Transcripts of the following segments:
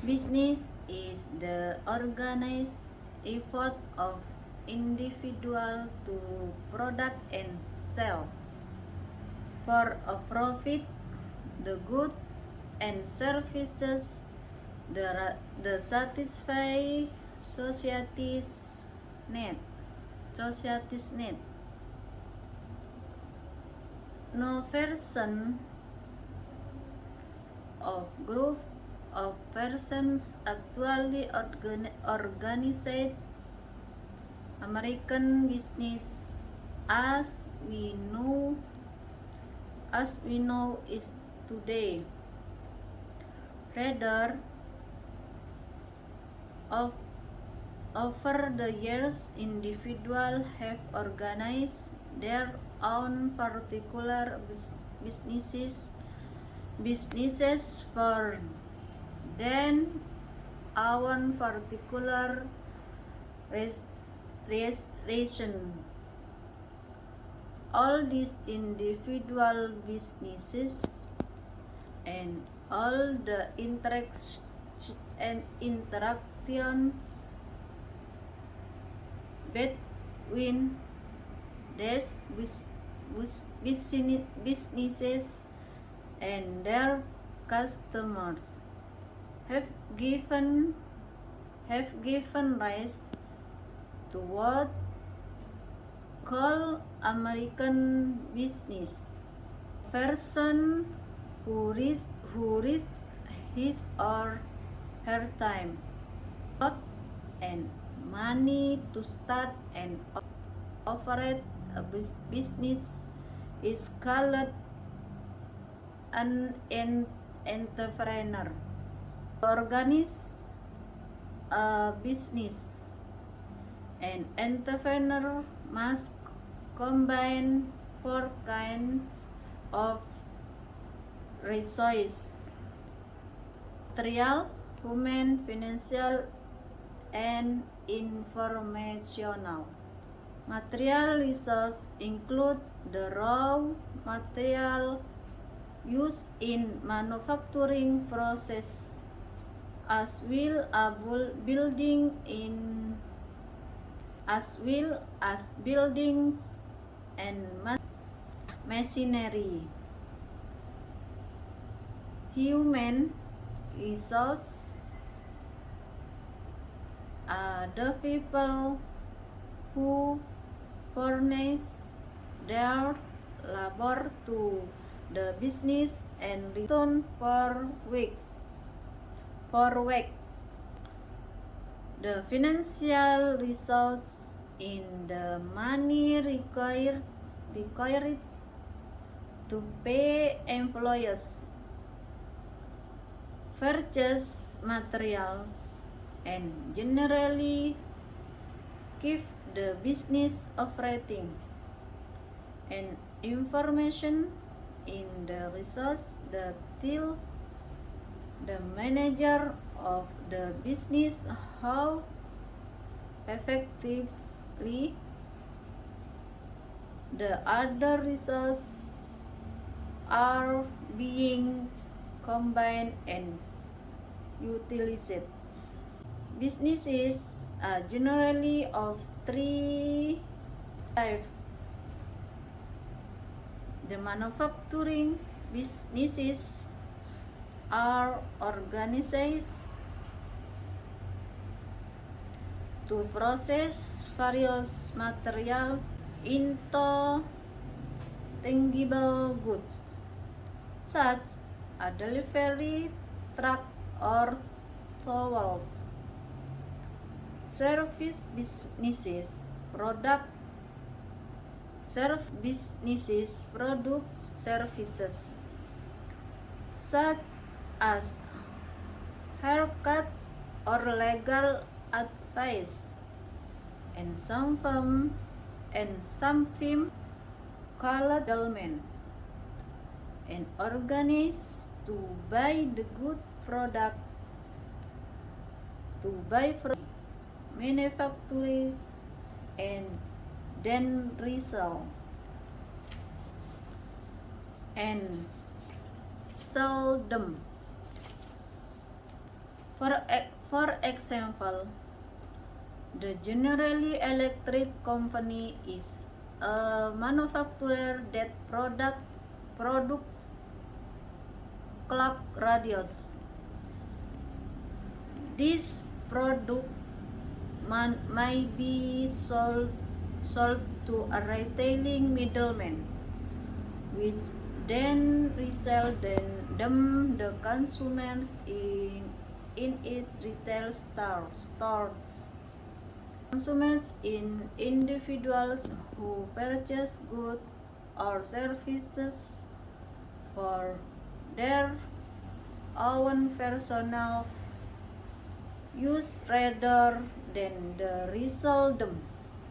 Business is the organized effort of individual to product and sell for a profit the goods and services the satisfy society's need. Society's need. No person of group of persons actually organized American business as we know is today. Rather, over the years, individuals have organized their own particular businesses for then own particular reason. All these individual businesses and all the interactions between these businesses and their customers have given rise to what called American business. Person who risk his or her time, thought, and money to start and operate a business is called an entrepreneur. To organize a business, an entrepreneur must combine four kinds of resources: material, human, financial, and informational. Material resources include the raw material used in manufacturing process, as well as buildings and machinery. Human resources are the people who furnish their labor to the business and return for wages. The financial resource in the money required to pay employees, purchase materials, and generally keep the business operating. And information in the resource that tell the manager of the business how effectively the other resources are being combined and utilized. Businesses are generally of three types: the manufacturing businesses are organized to process various materials into tangible goods, such as delivery truck or towels. Service businesses product services such as haircut or legal advice, and some firm called middlemen, and organized to buy the good products from manufacturers and then resell and sell them. For example, the General Electric Company is a manufacturer that products clock radios. This product may be sold to a retailing middleman, which then resell them the consumers in its retail stores. Consumers in individuals who purchase goods or services for their own personal use rather than the resell them.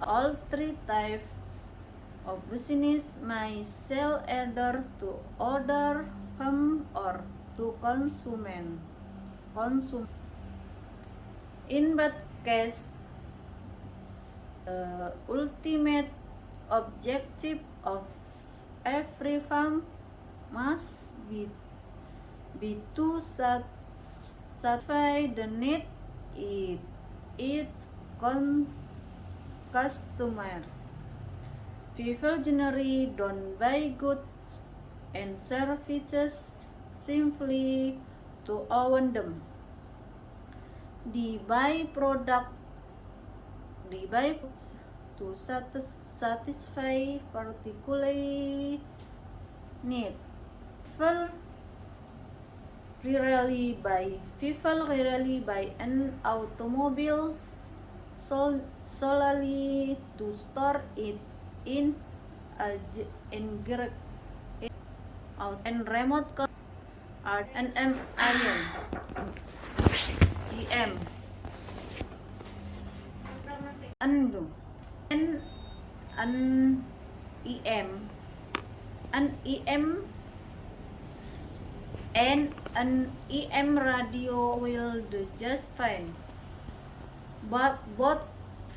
All three types of business may sell either to other firms or to consumers. In that case, the ultimate objective of every firm must be to satisfy the need of its customers. People generally don't buy goods and services simply to own them. They buy products to satisfy particular need. People rarely buy an automobile solely to store it in a and remote art and EM ando an EM and an EM radio will do just fine. But both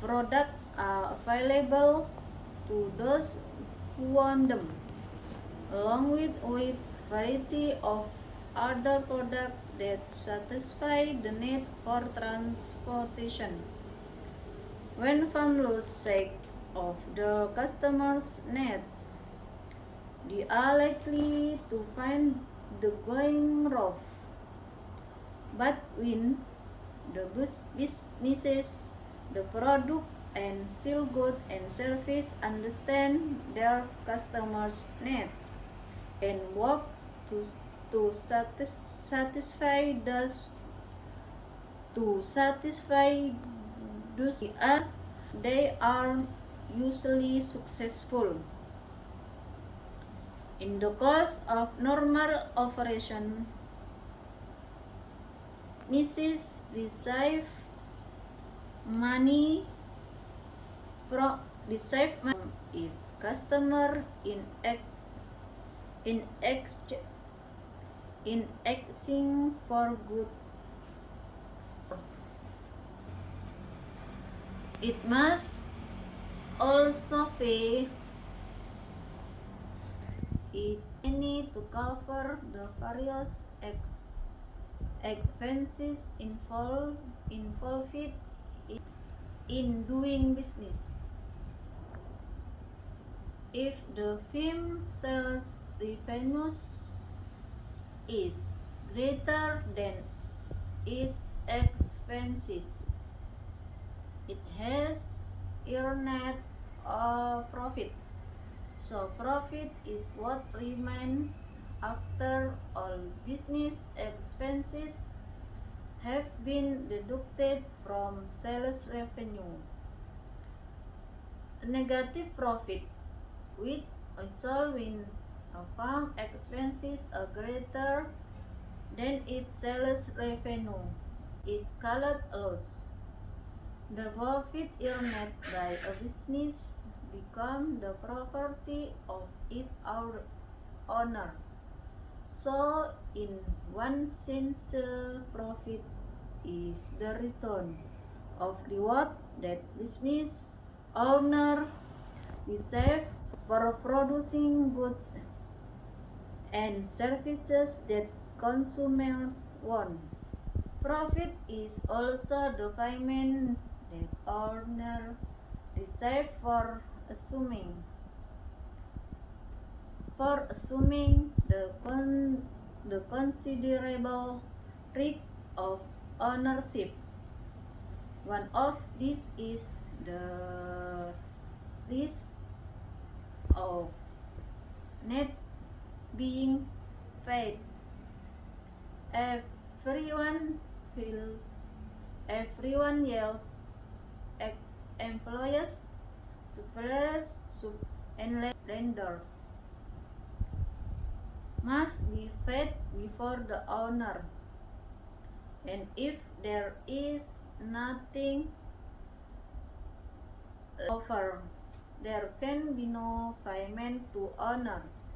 products are available to those who want them, along with variety of other products that satisfy the need for transportation. When firms lose sight of the customer's needs, they are likely to find the going rough. But when the businesses, the product and sell goods and service understand their customers' needs and work to satisfy those they are usually successful. In the course of normal operation, businesses receive money from its customer in exchange for goods. It must also pay money to cover the various expenses involved in doing business. If the firm's sales revenues is greater than its expenses, it has earned a profit. So profit is what remains after all business expenses have been deducted from sales revenue. Negative profit, which results when a firm expenses are greater than its sales revenue, is called a loss. The profit earned by a business becomes the property of its owners. So, in one sense, profit is the return of reward that business owner receive for producing goods and services that consumers want. Profit is also the payment that owner receive for assuming the considerable risk of ownership. One of these is the risk of net being paid. Everyone everyone yells, employers, suppliers, and lenders must be paid before the owner. And if there is nothing over, there can be no payment to owners.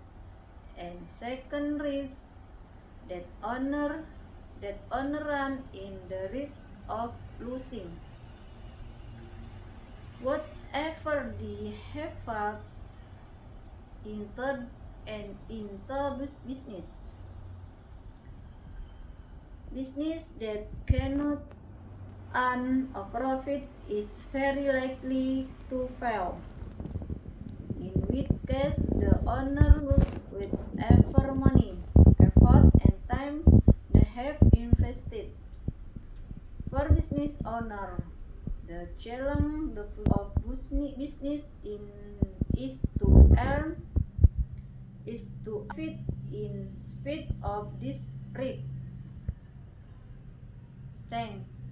And second risk that owner run in the risk of losing whatever they have into business. Business that cannot earn a profit is very likely to fail, in which case the owner loses whatever money, effort, and time they have invested. For business owner, the challenge of business is to fit in spite of this risk. Thanks.